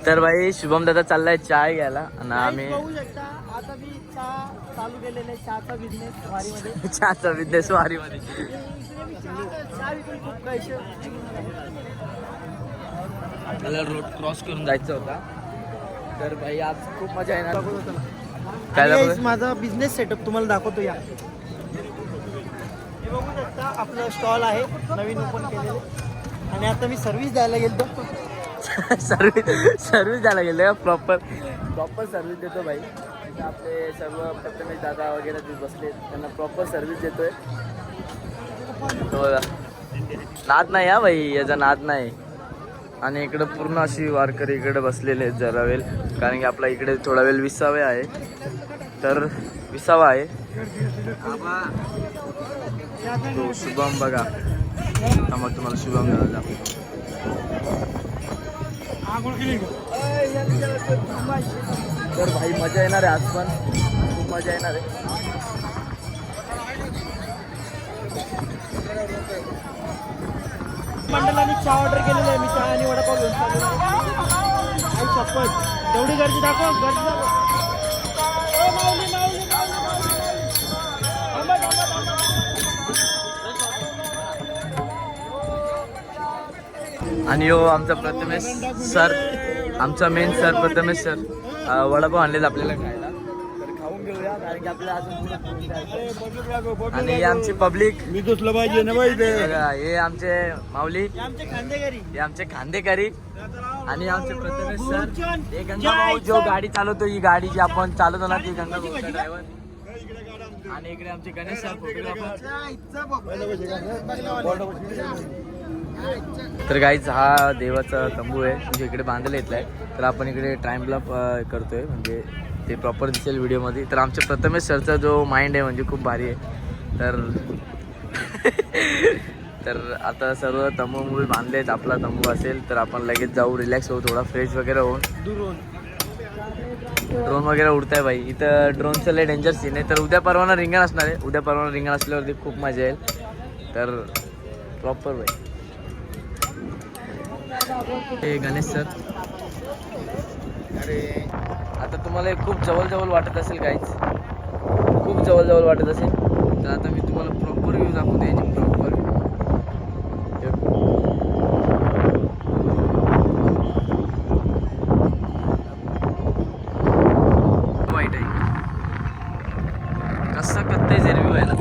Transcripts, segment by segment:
तर भाई शुभम दादा चाललाय चाय घ्यायला आणि आम्ही बघू शकता आता मी चहा चालू केलेला आहे. चहाचा बिझनेस वारीमध्ये. चहाचा बिझनेस वारीमध्ये. चहा विकून खूप पैसे. आपल्याला रोड क्रॉस करून जायचं होता. तर भाई आज खूप मजा येणार. काय माझा बिझनेस सेटअप तुम्हाला दाखवतो या. हे बघू शकता आपलं स्टॉल आहे नवीन ओपन केलेले. आणि आता मी सर्व्हिस द्यायला गेलो. सर्व्हिस द्यायला गेलो प्रॉपर सर्व्हिस देतो भाई. इथं आपले सर्व प्रथमेश दादा वगैरे ते बसले त्यांना प्रॉपर सर्व्हिस देतोय. नाद नाही हा भाई, याचा नाद नाही. आणि इकडं पूर्ण अशी वारकरी इकडे बसलेले आहेत जरा वेळ, कारण की आपला इकडे थोडा वेळ विसावे आहे. तर विसावा आहे तो शुभम बघा. मग तुम्हाला शुभम दादा तर भाई मजा येणार आहे. आज पण खूप मजा येणार आहे. मंडळाने चहा ऑर्डर केलेली आहे. मी चहा आणि वडापाव घेऊन चालू आहे. शपथ तेवढी गर्दी दाखव. गर्दी दाखव. आणि हो आमचा प्रथमेश सर, आमचा main sir Prathamesh sir vada pav आणलेला आपल्याला खायला. तर खाऊन घेऊया कारण की आपल्याला अजून. आणि आमची पब्लिक मी दुसलं पाहिजे ना बाई. हे आमचे माऊली, आमचे खांदेकरी, हे आमचे खांदेकरी आणि आमचे प्रथमेश सर. हे गंगाभाऊ जो गाडी चालवतो, ही गाडी जी आपण चालवतो ना ती गंगाभाऊचा ड्रायव्हर. आणि इकडे आमचे गणेश सर फोटोग्राफर. तर गाईज हा देवाचा तंबू आहे म्हणजे इकडे बांधायला येतलाय. तर आपण इकडे टाइमला करतोय म्हणजे ते प्रॉपर दिसेल व्हिडिओमध्ये. तर आमच्या प्रथमेश सरचा जो माइंड आहे म्हणजे खूप भारी आहे. तर आता सर्व तंबू बांधलेत. आपला तंबू असेल तर आपण लगेच जाऊ, रिलॅक्स होऊ, थोडा फ्रेश वगैरे होऊन. ड्रोन वगैरे उडताय भाई. इथं ड्रोनचं लय डेंजर सीन आहे. तर उद्या परवाना रिंगण असणार आहे. उद्या परवाना रिंगण असल्यावरती खूप मजा येईल. तर प्रॉपर भाई. हे गणेश सर. अरे आता तुम्हाला खूप जवळ वाटत असेल काहीच, खूप जवळ वाटत असेल. तर आता मी तुम्हाला प्रॉपर व्ह्यू दाखवतो याची. प्रॉपर वाईट आहे कसं करताय जे रिव्ह्यू आहे ना.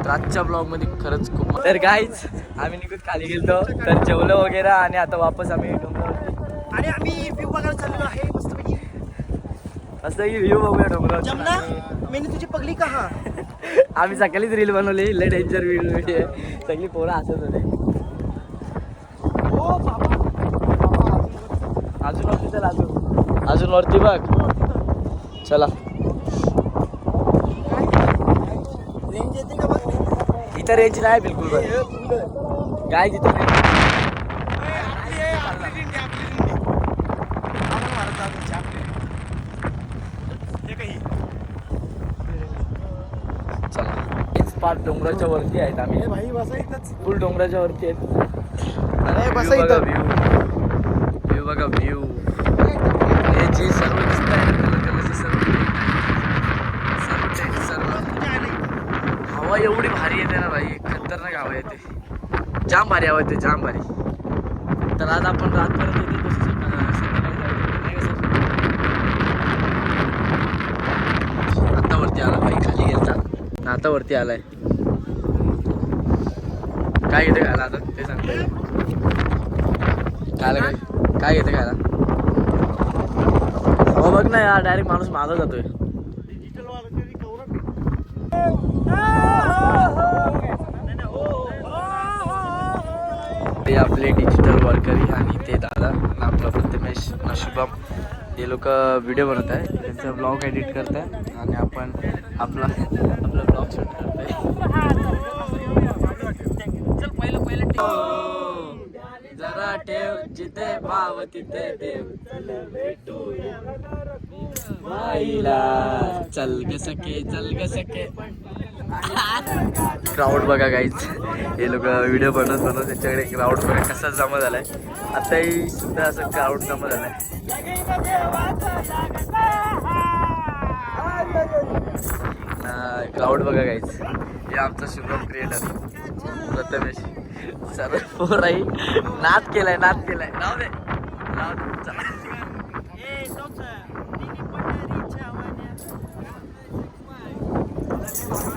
तर आजच्या ब्लॉगमध्ये खरंच खूप. तर गाईज आम्ही निघून खाली गेलो, तर जेवलं वगैरे आणि आता वापस आम्ही डोंगरावरती. आणि आम्ही व्ह्यू बघायला चाललो आहे मस्तपैकी. असं की व्ह्यू बघूया डोंगरावरती. जमना मैंने तुझी पगली कहा. आम्ही सकाळीच रील बनवली. लय डेंजर व्हिडिओ आहे. सगळी पोरं हसत होते. हो बाबा. अजून वरती चल, अजून वरती बघ. चला रेंज येते का बघ. इथं रेंज नाही बिलकुल बघ काय तिथं रेंज. पाच डोंगराच्या वरती आहेत आम्ही. भाई बसा इथंच. फुल डोंगराच्या वरती आहेत. अरे बसा इथं. व्ह्यू बघा व्ह्यू. हे जे सर्व दिसत आहे कलरचे सर्व हवा एवढी भारी येते ना भाई, खतरनाक हवा येते. जाम भारी हवा येते, जाम भारी. तर आज आपण रातपर्यंत इथे बसू शकतो. आता वरती आला भाई, खाली गेलता आता वरती आलाय. काय घेते खायला आता ते सांगतो. काय घेते खायला. हो बघ ना यार, डायरेक्ट माणूस मागं जातोय. ते आपले डिजिटल वर्करी आणि ते दादा आपला प्रथमेश शुभम हे लोक व्हिडिओ बनवत आहे. त्यांचा ब्लॉग एडिट करत आहे आणि आपण आपला ब्लॉग शूट करत आहे. जरा ठेव जिथे भाव तिथे देव. चल ग सके क्राऊड बघा काहीच, हे लोक व्हिडिओ बनवत त्यांच्याकडे क्राऊड बघा कसा जमा झालाय. आताही सुद्धा असं क्राऊड जमा झालाय. क्राऊड बघा काहीच. हे आमचा शुभम क्रिएटर प्रथमेश सर पोराई नाद केलाय नाव दे चला.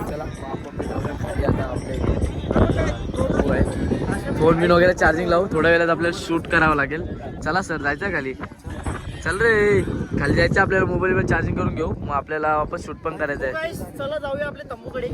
चला फोन बिन वगैरे चार्जिंग लावू. थोड्या वेळात आपल्याला शूट करावं लागेल. चला सर जायचं खाली. चल रे खाली जायचं आपल्याला. मोबाईल पण चार्जिंग करून घेऊ. मग आपल्याला वापस शूट पण करायचं आहे. चला जाऊया आपल्या तंबूकडे.